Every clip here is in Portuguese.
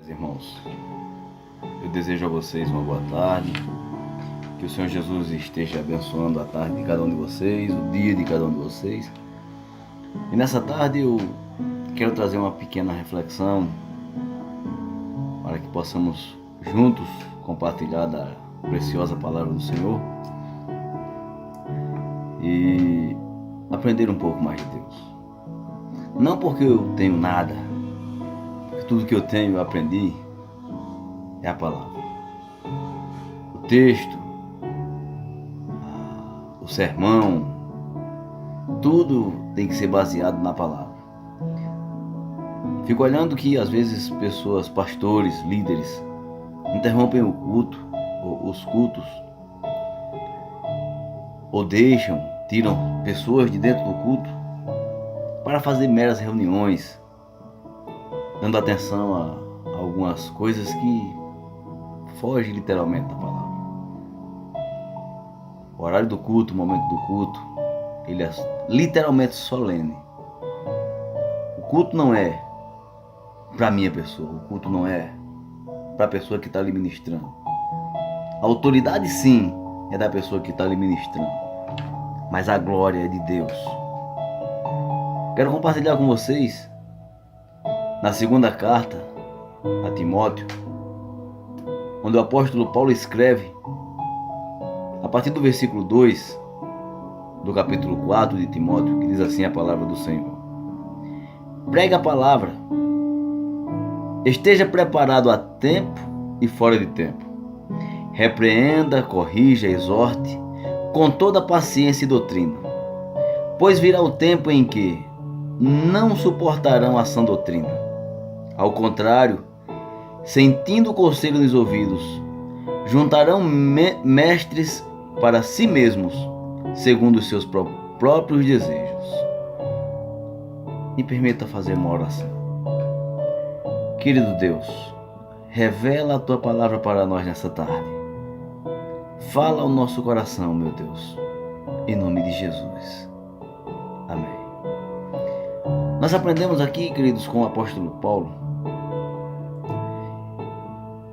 Irmãos, eu desejo a vocês uma boa tarde, que o Senhor Jesus esteja abençoando a tarde de cada um de vocês, o dia de cada um de vocês. E nessa tarde eu quero trazer uma pequena reflexão para que possamos juntos compartilhar da preciosa palavra do Senhor e aprender um pouco mais de Deus. Não porque eu tenho nada, porque tudo que eu tenho eu aprendi é a palavra. O texto, o sermão, tudo tem que ser baseado na palavra. Fico olhando que às vezes pessoas, pastores, líderes, interrompem o culto, os cultos, ou tiram pessoas de dentro do culto para fazer meras reuniões, dando atenção a algumas coisas que fogem literalmente da palavra. O horário do culto, o momento do culto, ele é literalmente solene. O culto não é para a minha pessoa, o culto não é para a pessoa que está ali ministrando. A autoridade sim é da pessoa que está ali ministrando, mas a glória é de Deus. Quero compartilhar com vocês, na segunda carta a Timóteo, onde o apóstolo Paulo escreve, a partir do versículo 2 do capítulo 4 de Timóteo, que diz assim a palavra do Senhor: pregue a palavra, esteja preparado a tempo e fora de tempo, repreenda, corrija, exorte, com toda paciência e doutrina, pois virá o tempo em que não suportarão a sã doutrina. Ao contrário, sentindo o conselho nos ouvidos, juntarão mestres para si mesmos, segundo os seus próprios desejos. Me permita fazer uma oração. Querido Deus, revela a Tua palavra para nós nessa tarde. Fala ao nosso coração, meu Deus, em nome de Jesus. Amém. Nós aprendemos aqui, queridos, com o apóstolo Paulo,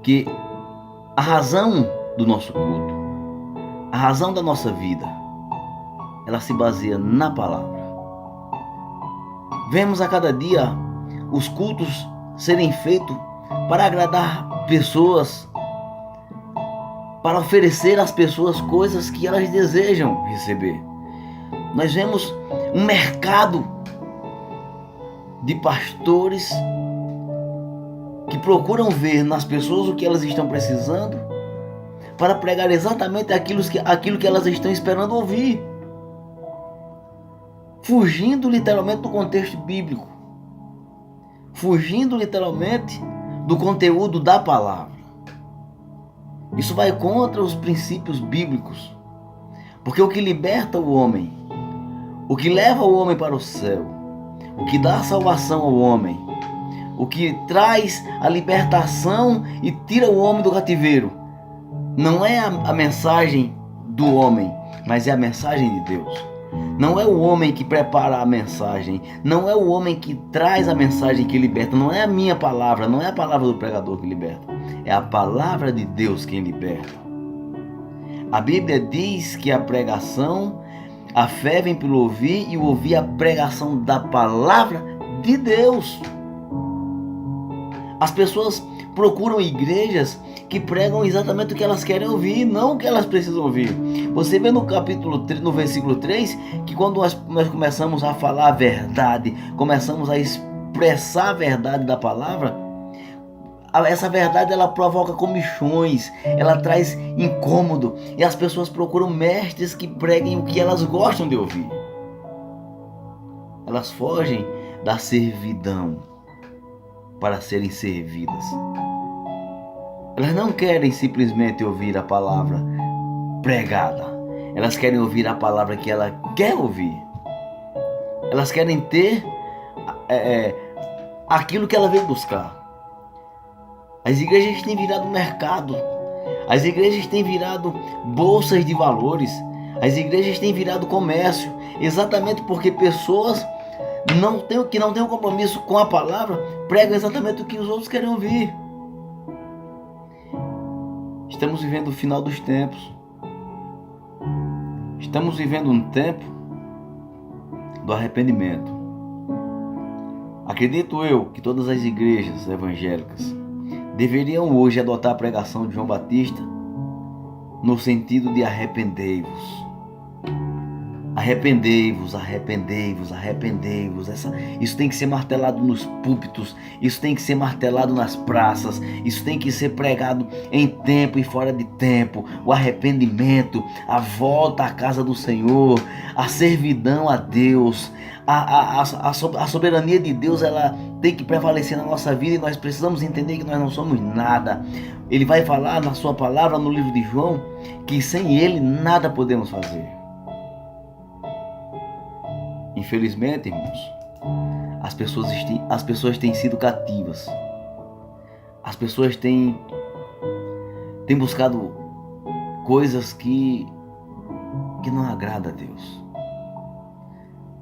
que a razão do nosso culto, a razão da nossa vida, ela se baseia na palavra. Vemos a cada dia os cultos serem feitos para agradar pessoas, para oferecer às pessoas coisas que elas desejam receber. Nós vemos um mercado de pastores que procuram ver nas pessoas o que elas estão precisando para pregar exatamente aquilo que elas estão esperando ouvir, fugindo literalmente do contexto bíblico, fugindo literalmente do conteúdo da palavra. Isso vai contra os princípios bíblicos, porque o que liberta o homem, o que leva o homem para o céu, o que dá salvação ao homem, o que traz a libertação e tira o homem do cativeiro, não é a mensagem do homem, mas é a mensagem de Deus. Não é o homem que prepara a mensagem, não é o homem que traz a mensagem que liberta, não é a minha palavra, não é a palavra do pregador que liberta, é a palavra de Deus quem liberta. A Bíblia diz que a pregação, a fé vem pelo ouvir e o ouvir a pregação da palavra de Deus. As pessoas procuram igrejas que pregam exatamente o que elas querem ouvir, não o que elas precisam ouvir. Você vê no versículo 3, que quando nós começamos a falar a verdade, começamos a expressar a verdade da palavra, essa verdade ela provoca comichões, ela traz incômodo, e as pessoas procuram mestres que preguem o que elas gostam de ouvir. Elas fogem da servidão para serem servidas. Elas não querem simplesmente ouvir a palavra pregada. Elas querem ouvir a palavra que ela quer ouvir. Elas querem ter aquilo que ela veio buscar. As igrejas têm virado mercado. As igrejas têm virado bolsas de valores. As igrejas têm virado comércio. Exatamente porque pessoas que não têm um compromisso com a palavra pregam exatamente o que os outros querem ouvir. Estamos vivendo o final dos tempos. Estamos vivendo um tempo do arrependimento. Acredito eu que todas as igrejas evangélicas deveriam hoje adotar a pregação de João Batista no sentido de arrependei-vos. Arrependei-vos, arrependei-vos, arrependei-vos. Isso tem que ser martelado nos púlpitos, isso tem que ser martelado nas praças, isso tem que ser pregado em tempo e fora de tempo. O arrependimento, a volta à casa do Senhor, a servidão a Deus, a soberania de Deus, ela tem que prevalecer na nossa vida, e nós precisamos entender que nós não somos nada. Ele vai falar na sua palavra, no livro de João, que sem Ele nada podemos fazer. Infelizmente, irmãos, as pessoas têm sido cativas. As pessoas têm buscado coisas que não agradam a Deus.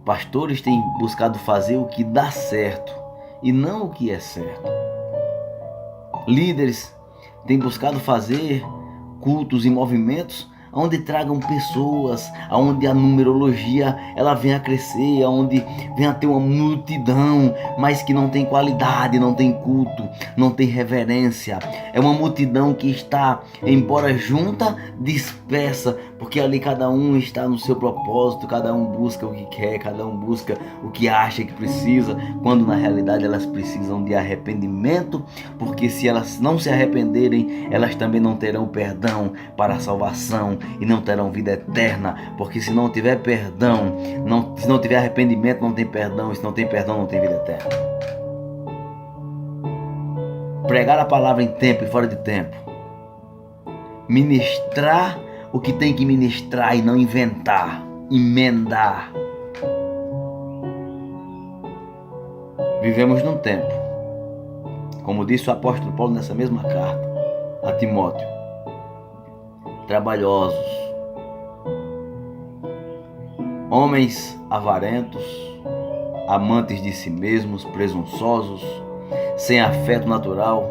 Pastores têm buscado fazer o que dá certo e não o que é certo. Líderes têm buscado fazer cultos e movimentos onde tragam pessoas, onde a numerologia ela venha a crescer, onde venha a ter uma multidão, mas que não tem qualidade, não tem culto, não tem reverência. É uma multidão que está, embora junta, dispersa, porque ali cada um está no seu propósito, cada um busca o que quer, cada um busca o que acha que precisa, quando na realidade elas precisam de arrependimento, porque se elas não se arrependerem, elas também não terão perdão para a salvação e não terão vida eterna, porque se não tiver perdão, se não tiver arrependimento, não tem perdão, e se não tem perdão, não tem vida eterna. Pregar a palavra em tempo e fora de tempo, ministrar o que tem que ministrar e não inventar, emendar. Vivemos num tempo, como disse o apóstolo Paulo nessa mesma carta a Timóteo, trabalhosos, homens avarentos, amantes de si mesmos, presunçosos, sem afeto natural,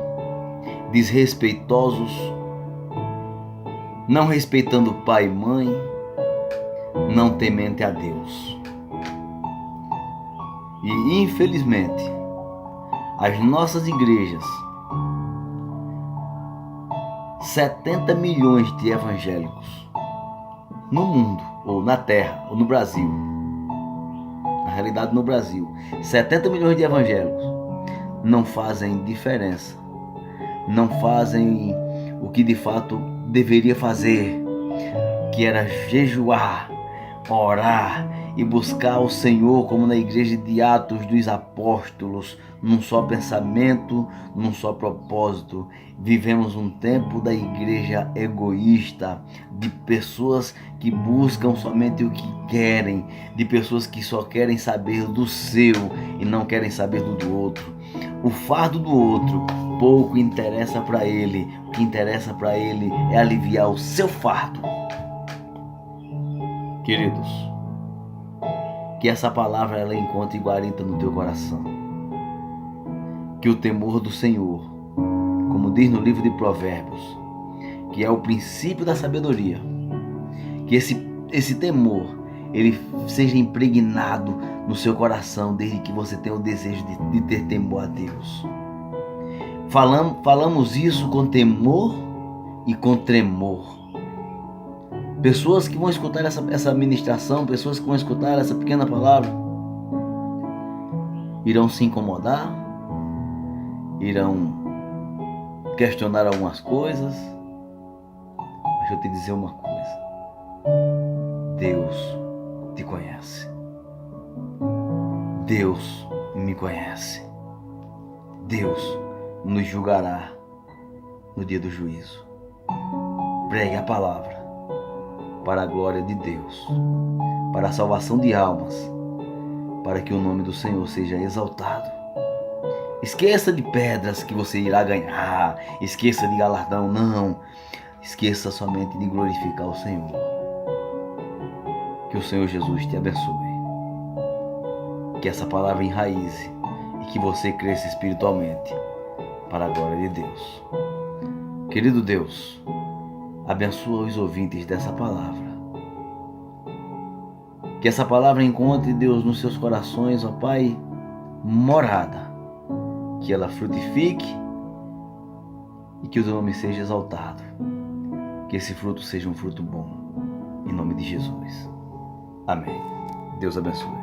desrespeitosos, não respeitando pai e mãe, não temente a Deus. E infelizmente, as nossas igrejas, 70 milhões de evangélicos no mundo, ou na terra, ou no Brasil, na realidade no Brasil, 70 milhões de evangélicos não fazem diferença, não fazem o que de fato deveria fazer, que era jejuar, orar e buscar o Senhor, como na igreja de Atos dos Apóstolos, num só pensamento, num só propósito. Vivemos um tempo da igreja egoísta, de pessoas que buscam somente o que querem, de pessoas que só querem saber do seu e não querem saber do outro. O fardo do outro pouco interessa para ele, o que interessa para ele é aliviar o seu fardo. Queridos, que essa palavra ela encontre guarita no teu coração. Que o temor do Senhor, como diz no livro de Provérbios, que é o princípio da sabedoria, que esse temor ele seja impregnado no seu coração desde que você tenha o desejo de ter temor a Deus. Falamos isso com temor e com tremor. Pessoas que vão escutar essa ministração, pessoas que vão escutar essa pequena palavra, irão se incomodar, irão questionar algumas coisas, mas deixa eu te dizer uma coisa: Deus te conhece, Deus me conhece, Deus nos julgará no dia do juízo. Pregue a palavra para a glória de Deus, para a salvação de almas, para que o nome do Senhor seja exaltado. Esqueça de pedras que você irá ganhar, esqueça de galardão, não. Esqueça somente de glorificar o Senhor. Que o Senhor Jesus te abençoe. Que essa palavra enraize e que você cresça espiritualmente para a glória de Deus. Querido Deus, Abençoa os ouvintes dessa palavra. Que essa palavra encontre, Deus, nos seus corações, ó Pai, morada. Que ela frutifique e que o teu nome seja exaltado. Que esse fruto seja um fruto bom. Em nome de Jesus. Amém. Deus abençoe.